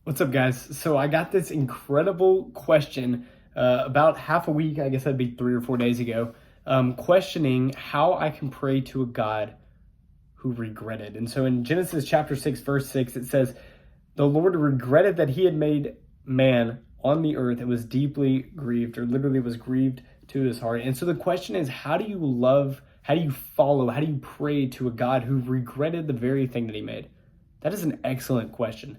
What's up, guys? So I got this incredible question about half a week, I guess that'd be 3 or 4 days ago, questioning how I can pray to a God who regretted. And so in Genesis chapter 6, verse 6, it says, "The Lord regretted that he had made man on the earth and was deeply grieved," or literally was grieved to his heart. And so the question is, how do you love, how do you follow, how do you pray to a God who regretted the very thing that he made? That is an excellent question.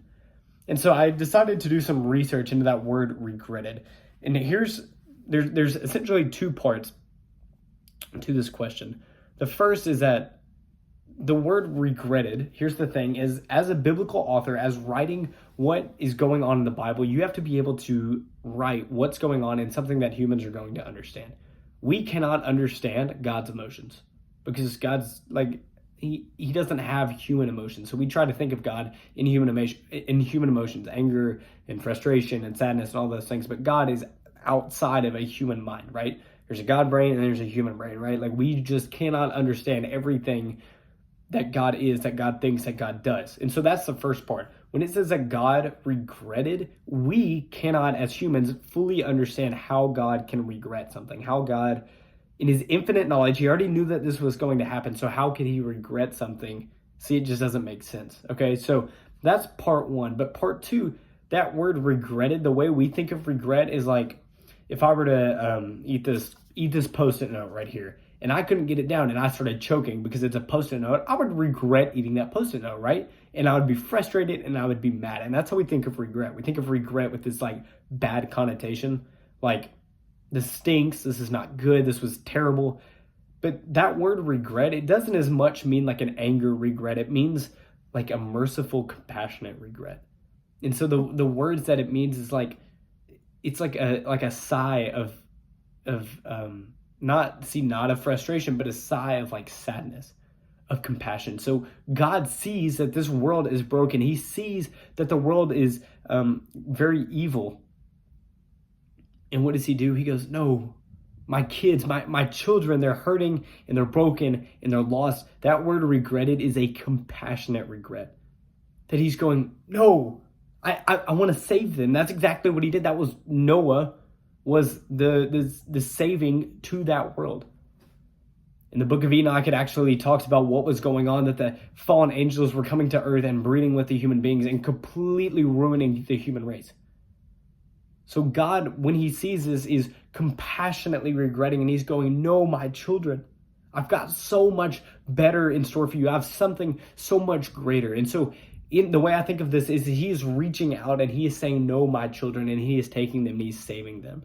And so I decided to do some research into that word regretted. And there's essentially two parts to this question. The first is that the word regretted, here's the thing, is as a biblical author, as writing what is going on in the Bible, you have to be able to write what's going on in something that humans are going to understand. We cannot understand God's emotions because God's like, he doesn't have human emotions. So we try to think of God in human emotions, anger and frustration and sadness and all those things. But God is outside of a human mind, right? There's a God brain and there's a human brain, right? Like we just cannot understand everything that God is, that God thinks, that God does. And so that's the first part. When it says that God regretted, we cannot, as humans, fully understand how God can regret something, how God, in his infinite knowledge, he already knew that this was going to happen. So how could he regret something? See, it just doesn't make sense. Okay, so that's part one. But part two, that word regretted, the way we think of regret is like, if I were to eat this Post-it note right here, and I couldn't get it down and I started choking because it's a Post-it note, I would regret eating that Post-it note, right? And I would be frustrated and I would be mad. And that's how we think of regret. We think of regret with this like bad connotation, like this stinks, this is not good, this was terrible. But that word regret, it doesn't as much mean like an anger regret. It means like a merciful, compassionate regret. And so the words that it means is like, it's like a sigh of not of frustration, but a sigh of like sadness, of compassion. So God sees that this world is broken. He sees that the world is very evil. And what does he do? He goes, no, my kids, my children, they're hurting and they're broken and they're lost. That word regretted is a compassionate regret. That he's going, no, I want to save them. That's exactly what he did. That was Noah, was the saving to that world. In the book of Enoch, it actually talks about what was going on, that the fallen angels were coming to earth and breeding with the human beings and completely ruining the human race. So God, when he sees this, is compassionately regretting, and he's going, no, my children, I've got so much better in store for you. I have something so much greater. And so in the way I think of this is he is reaching out and he is saying, no, my children, and he is taking them and he's saving them.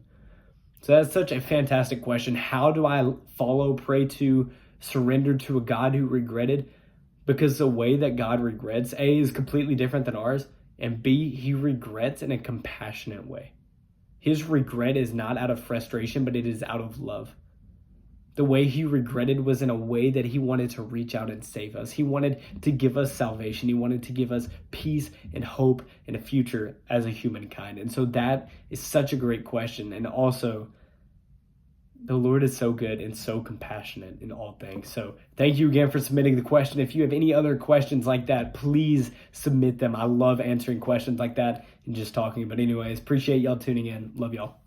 So that's such a fantastic question. How do I follow, pray to, surrender to a God who regretted? Because the way that God regrets, A, is completely different than ours, and B, he regrets in a compassionate way. His regret is not out of frustration, but it is out of love. The way he regretted was in a way that he wanted to reach out and save us. He wanted to give us salvation. He wanted to give us peace and hope and a future as a humankind. And so that is such a great question. And also, the Lord is so good and so compassionate in all things. So thank you again for submitting the question. If you have any other questions like that, please submit them. I love answering questions like that and just talking. But anyways, appreciate y'all tuning in. Love y'all.